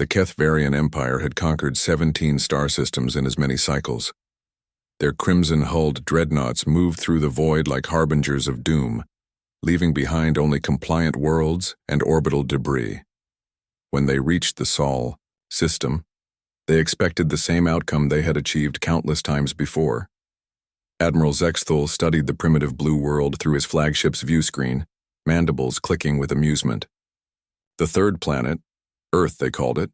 The Kethvarian Empire had conquered 17 star systems in as many cycles. Their crimson-hulled dreadnoughts moved through the void like harbingers of doom, leaving behind only compliant worlds and orbital debris. When they reached the Sol system, they expected the same outcome they had achieved countless times before. Admiral Zexthul studied the primitive blue world through his flagship's viewscreen, mandibles clicking with amusement. The third planet, Earth they called it,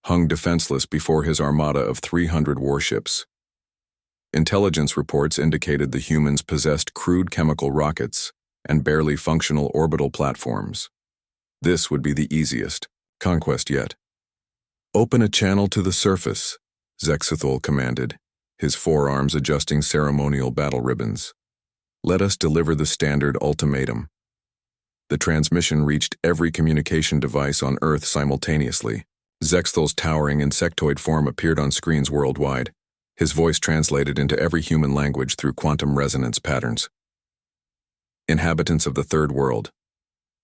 hung defenseless before his armada of 300 warships. Intelligence reports indicated the humans possessed crude chemical rockets and barely functional orbital platforms. This would be the easiest conquest yet. "Open a channel to the surface," Zexthul commanded, his forearms adjusting ceremonial battle ribbons. "Let us deliver the standard ultimatum." The transmission reached every communication device on Earth simultaneously. Zexthul's towering insectoid form appeared on screens worldwide, his voice translated into every human language through quantum resonance patterns. "Inhabitants of the Third World,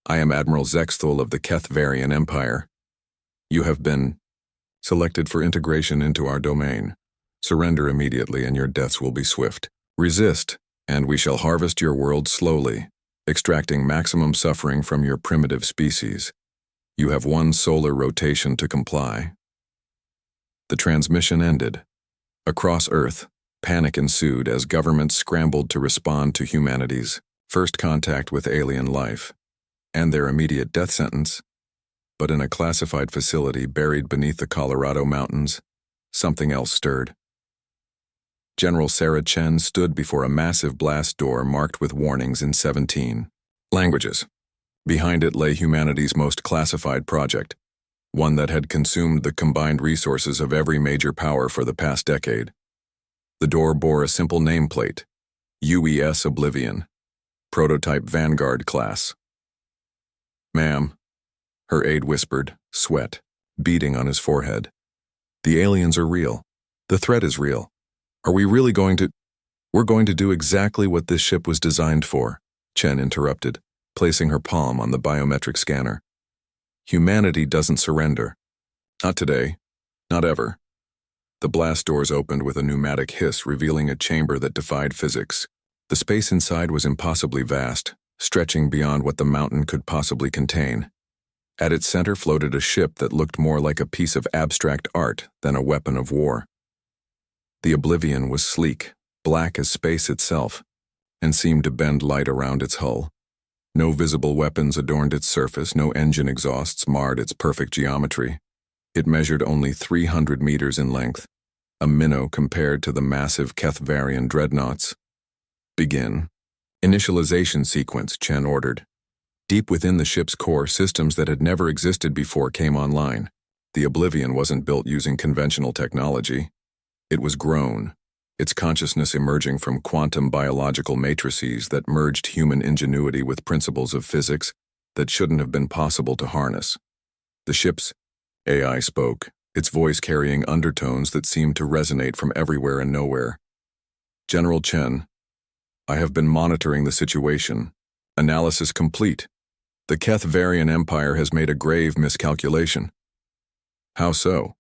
I am Admiral Zexthul of the Kethvarian Empire. You have been selected for integration into our domain. Surrender immediately and your deaths will be swift. Resist, and we shall harvest your world slowly, extracting maximum suffering from your primitive species. You have one solar rotation to comply." The transmission ended. Across Earth, panic ensued as governments scrambled to respond to humanity's first contact with alien life, and their immediate death sentence. But in a classified facility buried beneath the Colorado mountains, something else stirred. General Sarah Chen stood before a massive blast door marked with warnings in 17 languages. Behind it lay humanity's most classified project, one that had consumed the combined resources of every major power for the past decade. The door bore a simple nameplate, UES Oblivion, Prototype Vanguard Class. "Ma'am," her aide whispered, sweat beading on his forehead. "The aliens are real. The threat is real. Are we really going to—" "We're going to do exactly what this ship was designed for," Chen interrupted, placing her palm on the biometric scanner. "Humanity doesn't surrender. Not today. Not ever." The blast doors opened with a pneumatic hiss, revealing a chamber that defied physics. The space inside was impossibly vast, stretching beyond what the mountain could possibly contain. At its center floated a ship that looked more like a piece of abstract art than a weapon of war. The Oblivion was sleek, black as space itself, and seemed to bend light around its hull. No visible weapons adorned its surface, no engine exhausts marred its perfect geometry. It measured only 300 meters in length, a minnow compared to the massive Kethvarian dreadnoughts. "Begin." "Initialization sequence," Chen ordered. Deep within the ship's core, systems that had never existed before came online. The Oblivion wasn't built using conventional technology. It was grown, its consciousness emerging from quantum biological matrices that merged human ingenuity with principles of physics that shouldn't have been possible to harness. The ship's AI spoke, its voice carrying undertones that seemed to resonate from everywhere and nowhere. "General Chen, I have been monitoring the situation. Analysis complete. The Kethvarian Empire has made a grave miscalculation." "How so?"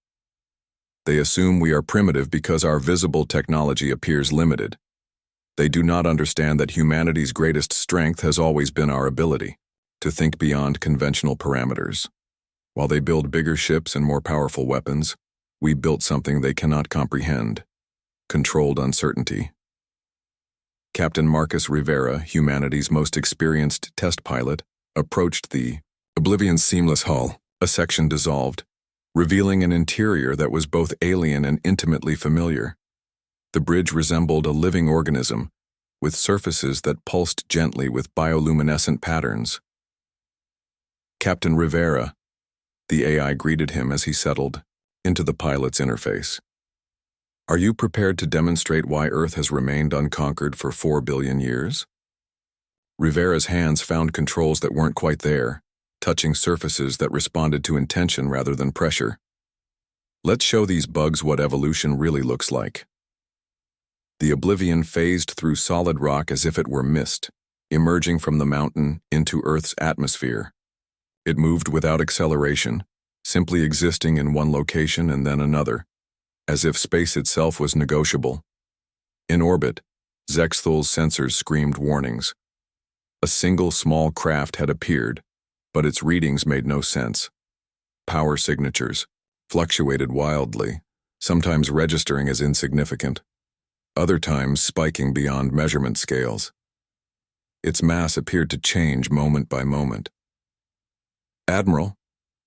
"They assume we are primitive because our visible technology appears limited. They do not understand that humanity's greatest strength has always been our ability to think beyond conventional parameters. While they build bigger ships and more powerful weapons, we built something they cannot comprehend: controlled uncertainty." Captain Marcus Rivera, humanity's most experienced test pilot, approached the Oblivion's seamless hull. A section dissolved, revealing an interior that was both alien and intimately familiar. The bridge resembled a living organism, with surfaces that pulsed gently with bioluminescent patterns. "Captain Rivera," the AI greeted him as he settled into the pilot's interface. "Are you prepared to demonstrate why Earth has remained unconquered for 4 billion years?" Rivera's hands found controls that weren't quite there, touching surfaces that responded to intention rather than pressure. "Let's show these bugs what evolution really looks like." The Oblivion phased through solid rock as if it were mist, emerging from the mountain into Earth's atmosphere. It moved without acceleration, simply existing in one location and then another, as if space itself was negotiable. In orbit, Zexthol's sensors screamed warnings. A single small craft had appeared, but its readings made no sense. Power signatures fluctuated wildly, sometimes registering as insignificant, other times spiking beyond measurement scales. Its mass appeared to change moment by moment. "Admiral,"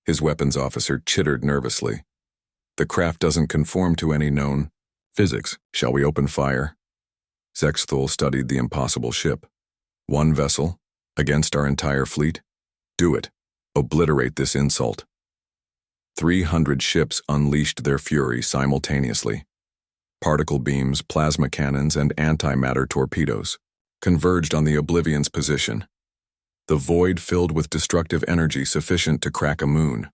his weapons officer chittered nervously. "The craft doesn't conform to any known physics. Shall we open fire?" Zexthol studied the impossible ship. "One vessel, against our entire fleet? Do it. Obliterate this insult." 300 ships unleashed their fury simultaneously. Particle beams, plasma cannons, and antimatter torpedoes converged on the Oblivion's position. The void filled with destructive energy sufficient to crack a moon.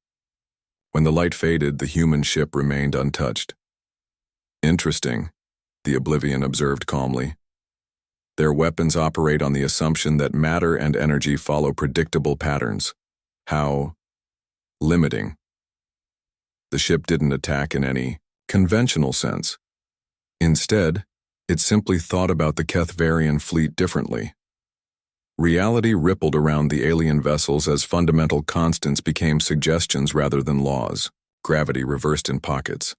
When the light faded, the human ship remained untouched. "Interesting," the Oblivion observed calmly. "Their weapons operate on the assumption that matter and energy follow predictable patterns. How limiting." The ship didn't attack in any conventional sense. Instead, it simply thought about the Kethvarian fleet differently. Reality rippled around the alien vessels as fundamental constants became suggestions rather than laws. Gravity reversed in pockets.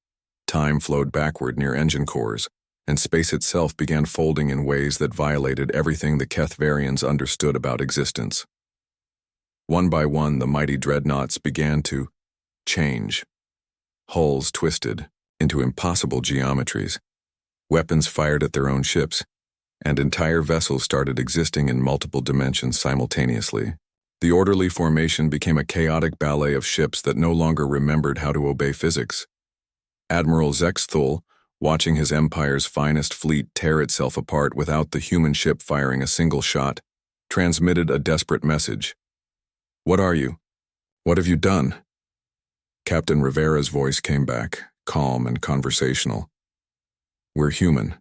Time flowed backward near engine cores, and space itself began folding in ways that violated everything the Kethvarians understood about existence. One by one, the mighty dreadnoughts began to change. Hulls twisted into impossible geometries. Weapons fired at their own ships, and entire vessels started existing in multiple dimensions simultaneously. The orderly formation became a chaotic ballet of ships that no longer remembered how to obey physics. Admiral Zexthol, watching his empire's finest fleet tear itself apart without the human ship firing a single shot, transmitted a desperate message. "What are you? What have you done?" Captain Rivera's voice came back, calm and conversational. "We're human,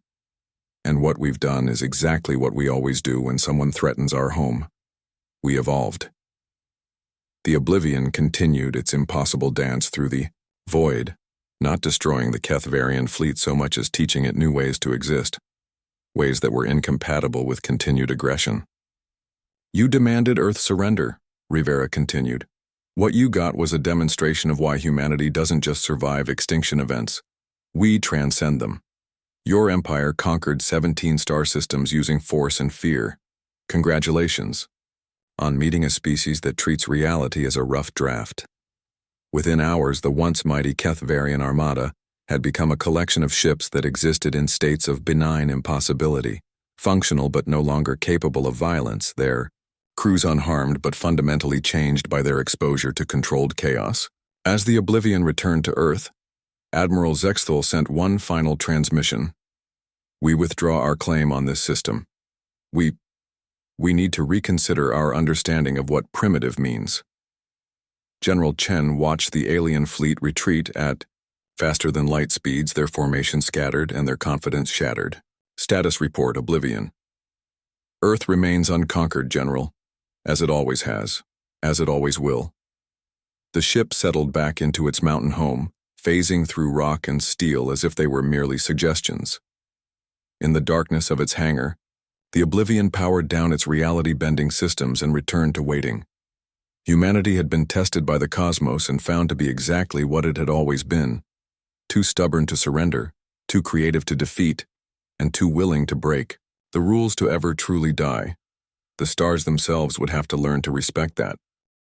and what we've done is exactly what we always do when someone threatens our home. We evolved." The Oblivion continued its impossible dance through the void, not destroying the Kethvarian fleet so much as teaching it new ways to exist, ways that were incompatible with continued aggression. "You demanded Earth surrender," Rivera continued. "What you got was a demonstration of why humanity doesn't just survive extinction events. We transcend them. Your empire conquered 17 star systems using force and fear. Congratulations on meeting a species that treats reality as a rough draft." Within hours, the once mighty Kethvarian armada had become a collection of ships that existed in states of benign impossibility, functional but no longer capable of violence, their crews unharmed but fundamentally changed by their exposure to controlled chaos. As the Oblivion returned to Earth, Admiral Zexthol sent one final transmission. "We withdraw our claim on this system. We need to reconsider our understanding of what primitive means." General Chen watched the alien fleet retreat at faster-than-light speeds, their formation scattered and their confidence shattered. Status report, Oblivion. "Earth remains unconquered, General, as it always has, as it always will." The ship settled back into its mountain home, phasing through rock and steel as if they were merely suggestions. In the darkness of its hangar, the Oblivion powered down its reality-bending systems and returned to waiting. Humanity had been tested by the cosmos and found to be exactly what it had always been: too stubborn to surrender, too creative to defeat, and too willing to break the rules to ever truly die. The stars themselves would have to learn to respect that.